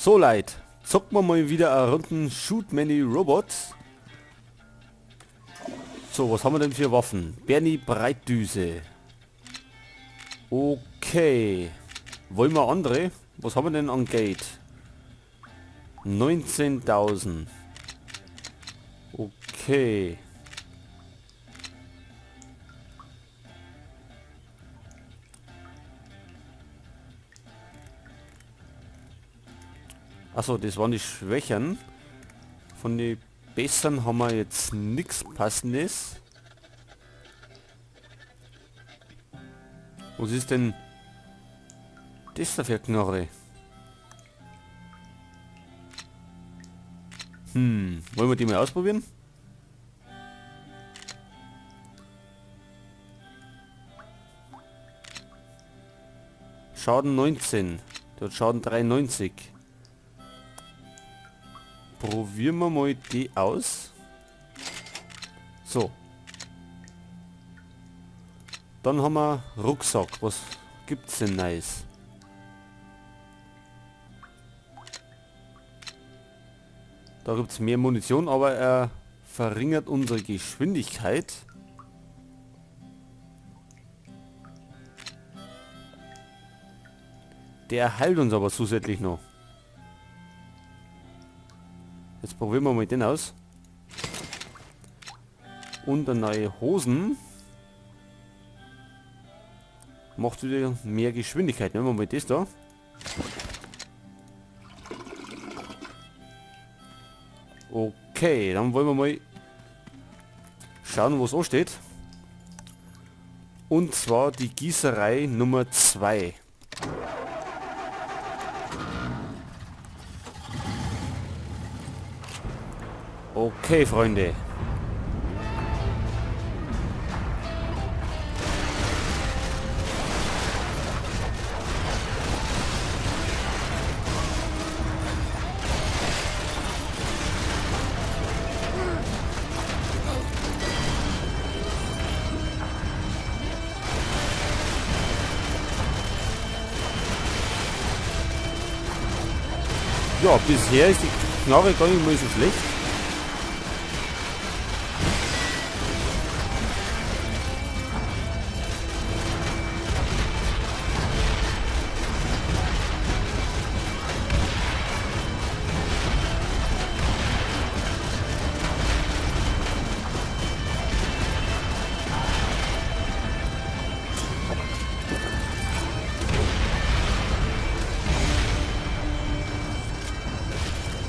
So Leute, zocken wir mal wieder eine Runden Shoot Many Robots. So, was haben wir denn für Waffen? Bernie Breitdüse. Okay. Wollen wir andere? Was haben wir denn an Gate? 19.000. Okay. Achso, das waren die Schwächen. Von den Besseren haben wir jetzt nichts Passendes. Was ist denn das da für Knarre? Wollen wir die mal ausprobieren? Schaden 19. Dort Schaden 93. Probieren wir mal die aus. So. Dann haben wir Rucksack. Was gibt's denn Neues? Da gibt es mehr Munition, aber er verringert unsere Geschwindigkeit. Der heilt uns aber zusätzlich noch. Jetzt probieren wir mal den aus. Und eine neue Hosen. Macht wieder mehr Geschwindigkeit. Nehmen wir mal das da. Okay, dann wollen wir mal schauen, wo es ansteht. Und zwar die Gießerei Nummer 2. Okay, Freunde. Ja, bisher ist die Knarre gar nicht mal so schlecht.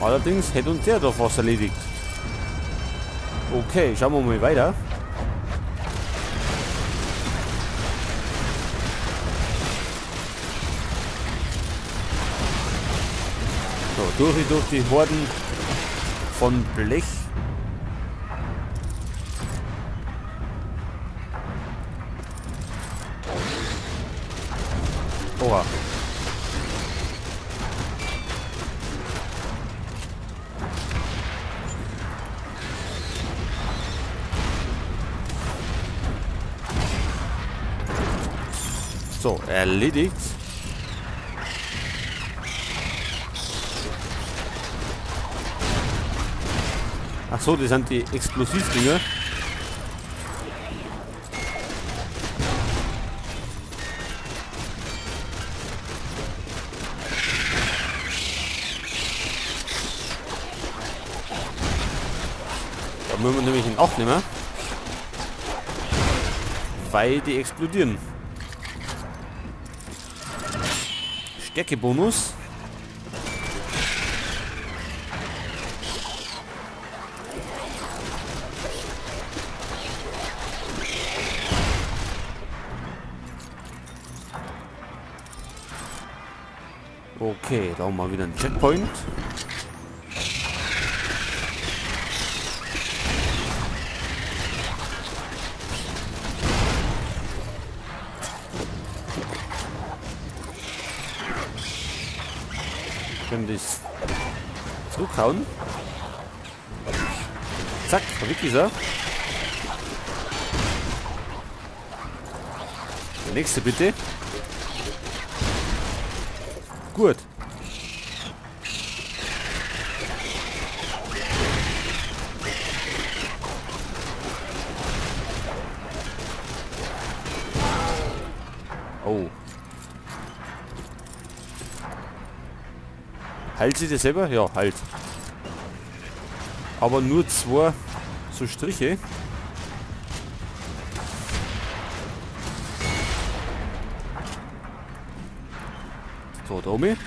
Allerdings hätte uns der doch was erledigt. Okay, schauen wir mal weiter. So, durch die Horden von Blech. Oha. So, erledigt. Ach so, das sind die Explosivdinger. Da müssen wir nämlich in Acht nehmen, weil die explodieren. Stärkebonus. Okay, da haben wir wieder einen Checkpoint. Können das zurückhauen. Zack, wirklich so. Der nächste bitte. Gut. Heilt sie das selber? Ja, halt. Aber nur 2 so Striche. So, da oben.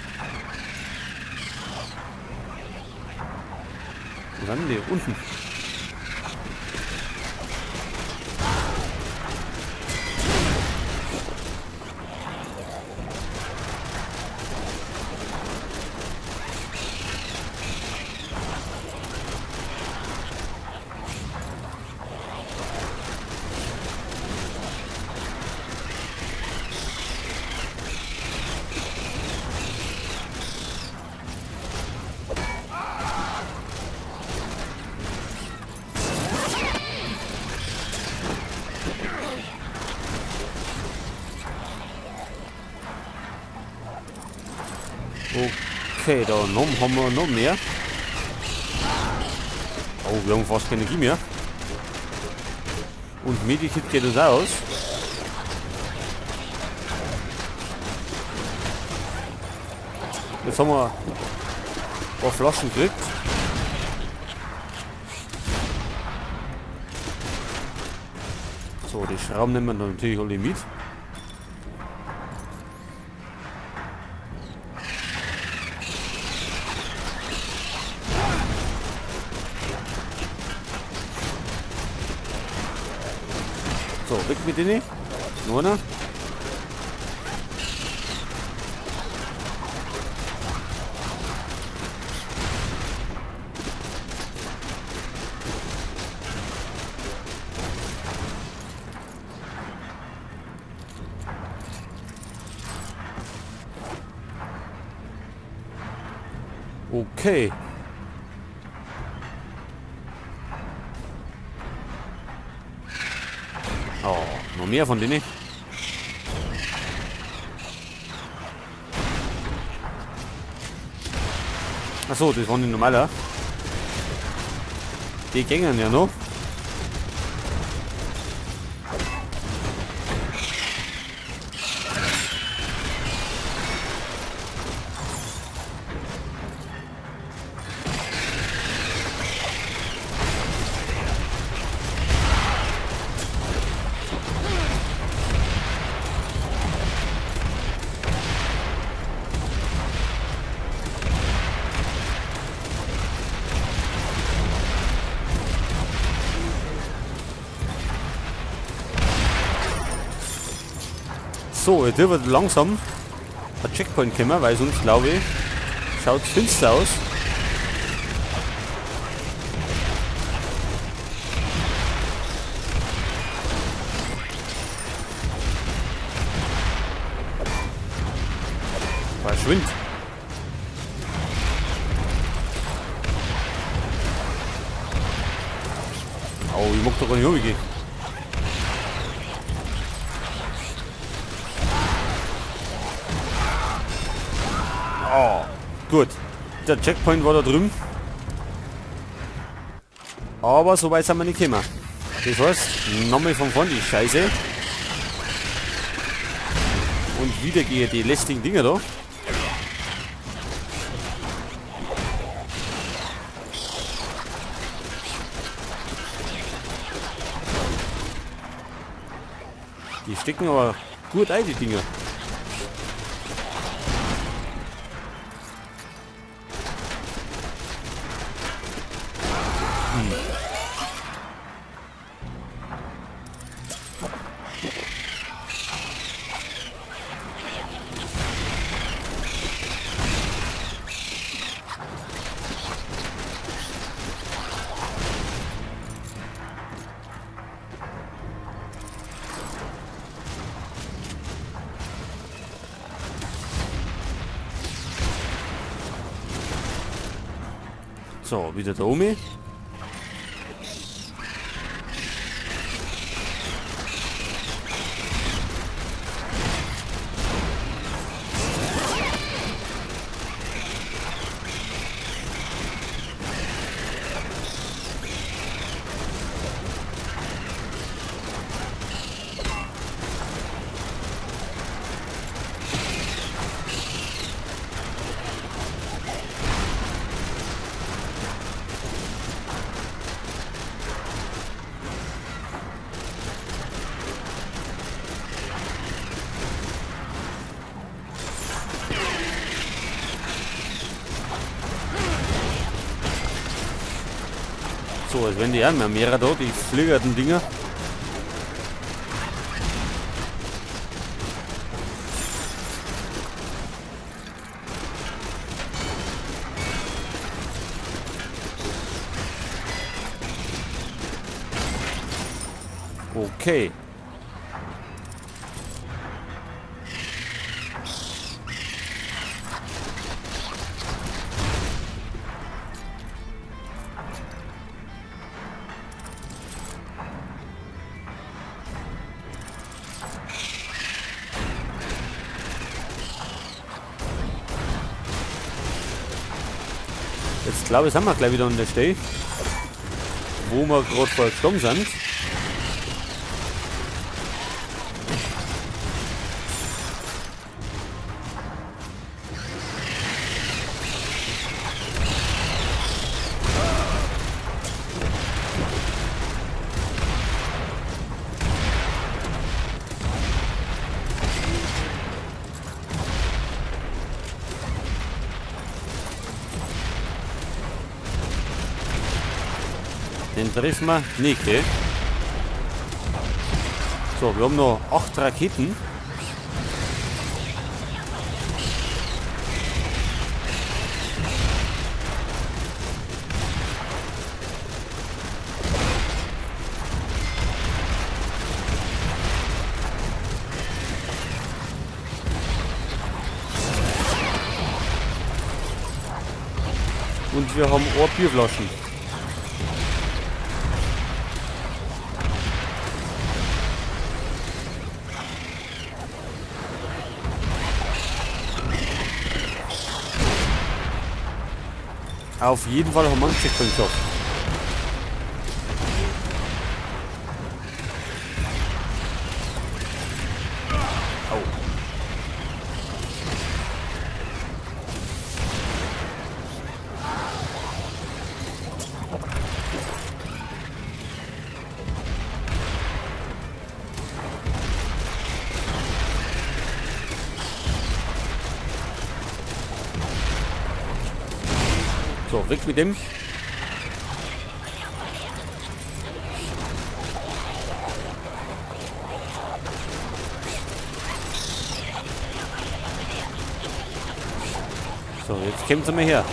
Wo sind die? Unten. Okay, da haben wir noch mehr. Oh, wir haben fast keine Energie mehr. Und Medikit geht uns aus. Jetzt haben wir ein paar Flaschen gekriegt. So, die Schrauben nehmen wir natürlich alle mit. So, weg mit denen. Nur einer. Okay. Oh, noch mehr von denen. Achso, das waren die normaler. Die gängen ja noch. So, jetzt wird langsam ein Checkpoint kommen, weil sonst glaube ich, schaut finster aus. Verschwindet. Oh, ich mag doch gar nicht umgehen. Oh, gut. Der Checkpoint war da drüben. Aber so weit sind wir nicht gekommen. Das heißt, nochmal von vorne die Scheiße. Und wieder gehen die lästigen Dinger da. Die stecken aber gut ein, die Dinger. So, wieder da oben. So, als wenn die auch mehr da, die fliegerten Dinger. Okay. Jetzt glaube ich, sind wir gleich wieder an der Stelle, wo wir gerade vorher gestorben sind. Den treffen wir nicht, gell? So, wir haben noch 8 Raketen. Und wir haben auch Bierflaschen. Auf jeden Fall haben wir einen Checkpoint geschafft. Au. So, weg mit dem. So, jetzt kommt sie mal her.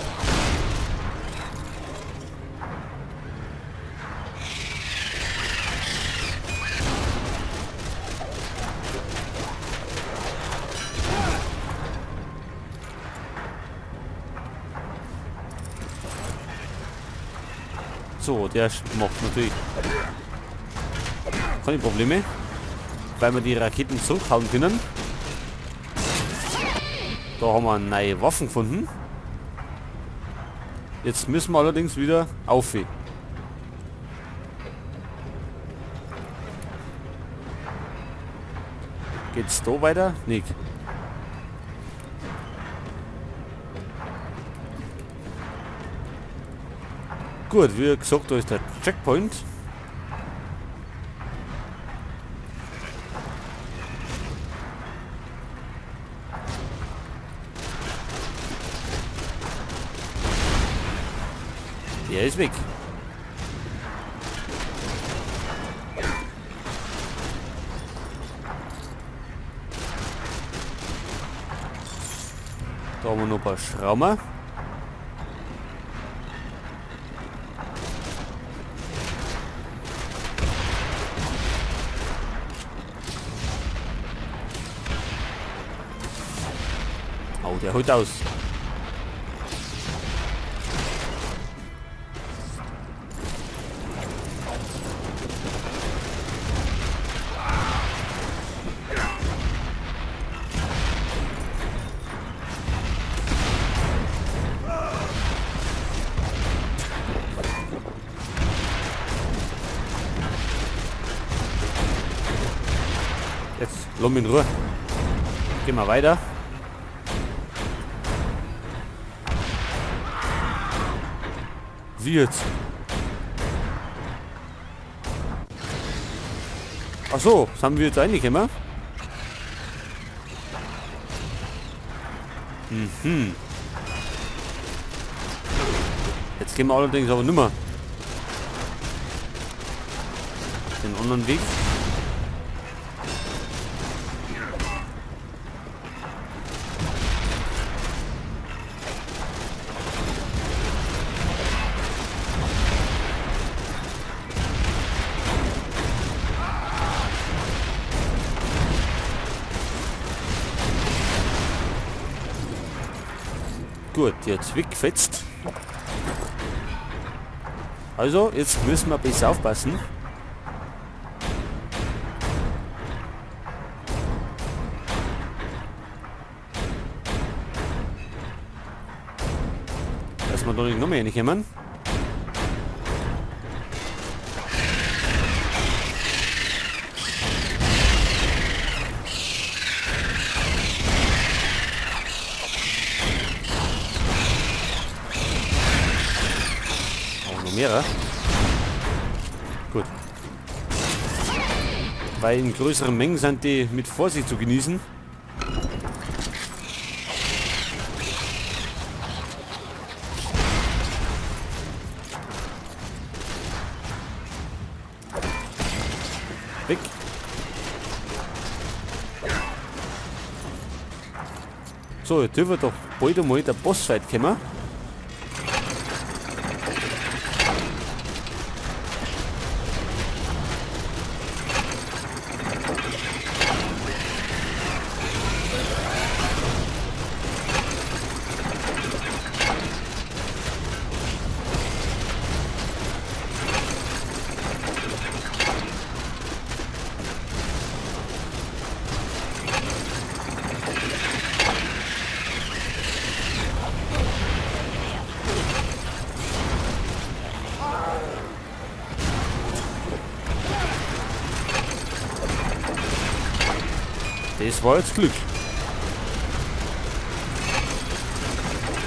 So, der macht natürlich keine Probleme, weil wir die Raketen zurückhauen können. Da haben wir neue Waffen gefunden. Jetzt müssen wir allerdings wieder auf. Geht's da weiter? Nicht. Gut, wie gesagt, da ist der Checkpoint. Der ist weg. Da haben wir noch ein paar Schrauber. Oh, der holt aus. Jetzt lass mich in Ruhe. Gehen wir weiter. Wie jetzt? Ach so, das haben wir jetzt reingekommen. Mhm. Jetzt gehen wir allerdings aber nicht mehr. den anderen Weg. Gut, jetzt weggefetzt. Also, jetzt müssen wir besser aufpassen. Dass wir da nicht noch mehr reinkommen. Mehrere. Gut. Weil in größeren Mengen sind die mit Vorsicht zu genießen. Weg. So, jetzt dürfen wir doch bald einmal der Bossfight kommen. Das war jetzt Glück.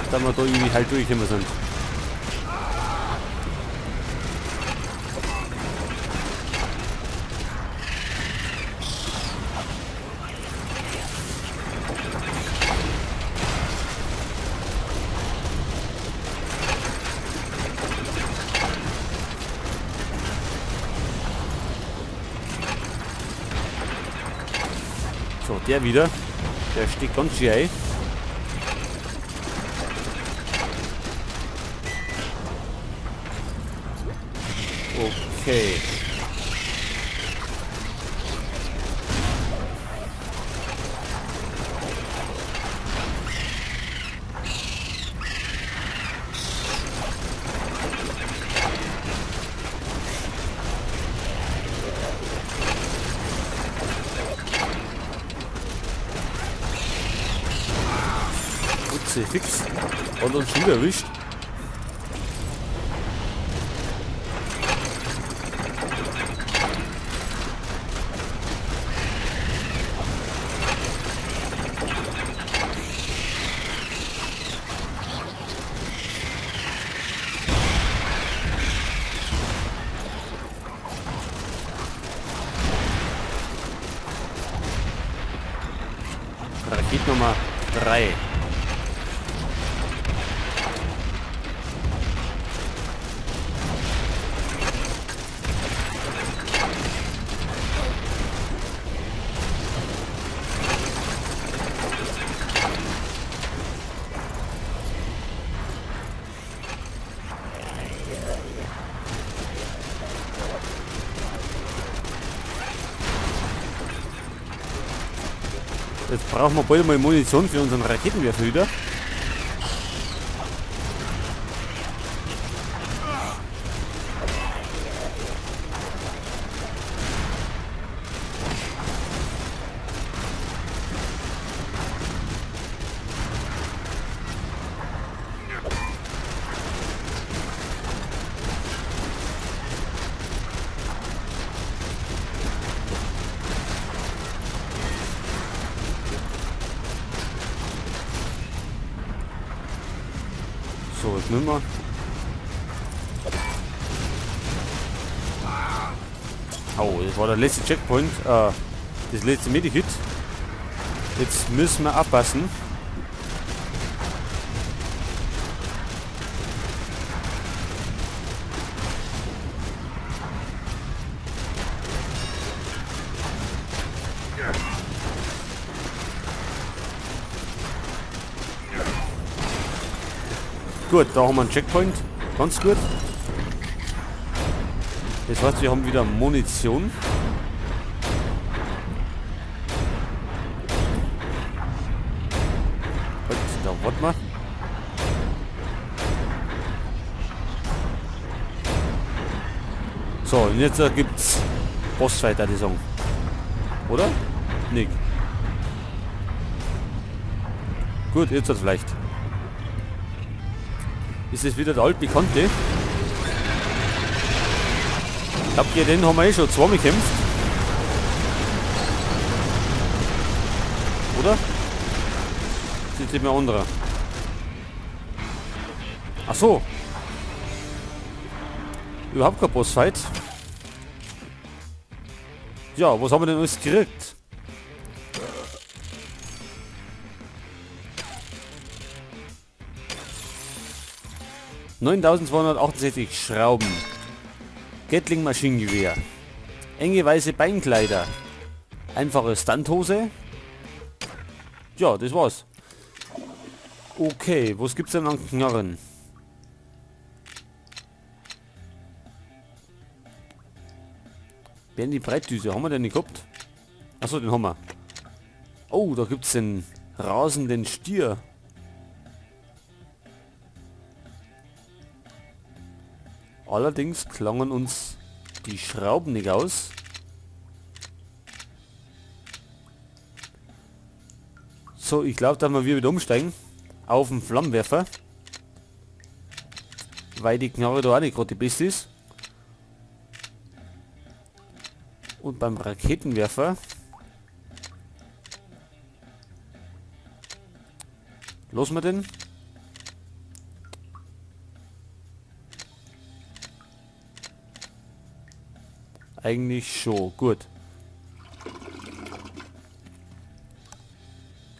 Da wir da irgendwie halt durchgekommen sind. So, der wieder. Der steht ganz schön ein. Okay. Fix. Und uns wieder erwischt. Rakete Nummer 3. Jetzt brauchen wir bald mal Munition für unseren Raketenwerfer wieder. So, jetzt nehmen wir. Oh, das war der letzte Checkpoint, das letzte Medikit. Jetzt müssen wir abpassen. Gut, da haben wir einen Checkpoint. Ganz gut. Das heißt, wir haben wieder Munition. Gut, da warten wir. So, und jetzt gibt's Bossfight, würde ich sagen. Oder? Nick. Gut, jetzt hat vielleicht. Ist es wieder der altbekannte? Habt ihr, den haben wir eh schon zweimal gekämpft. Oder? Das ist jetzt ein anderer. Ach so. Überhaupt kein Bossfight. Ja, was haben wir denn alles gekriegt? ...9.268 Schrauben. Gatling Maschinengewehr. Enge weiße Beinkleider. Einfache Stunthose. Ja, das war's. Okay, was gibt's denn an Knarren? Werden die Breitdüse, haben wir den nicht gehabt? Achso, den haben wir. Oh, da gibt's den rasenden Stier. Allerdings klangen uns die Schrauben nicht aus. So, ich glaube, dass wir wieder umsteigen auf den Flammenwerfer. Weil die Knarre da auch nicht gerade die beste ist. Und beim Raketenwerfer los wir den. Eigentlich schon. Gut.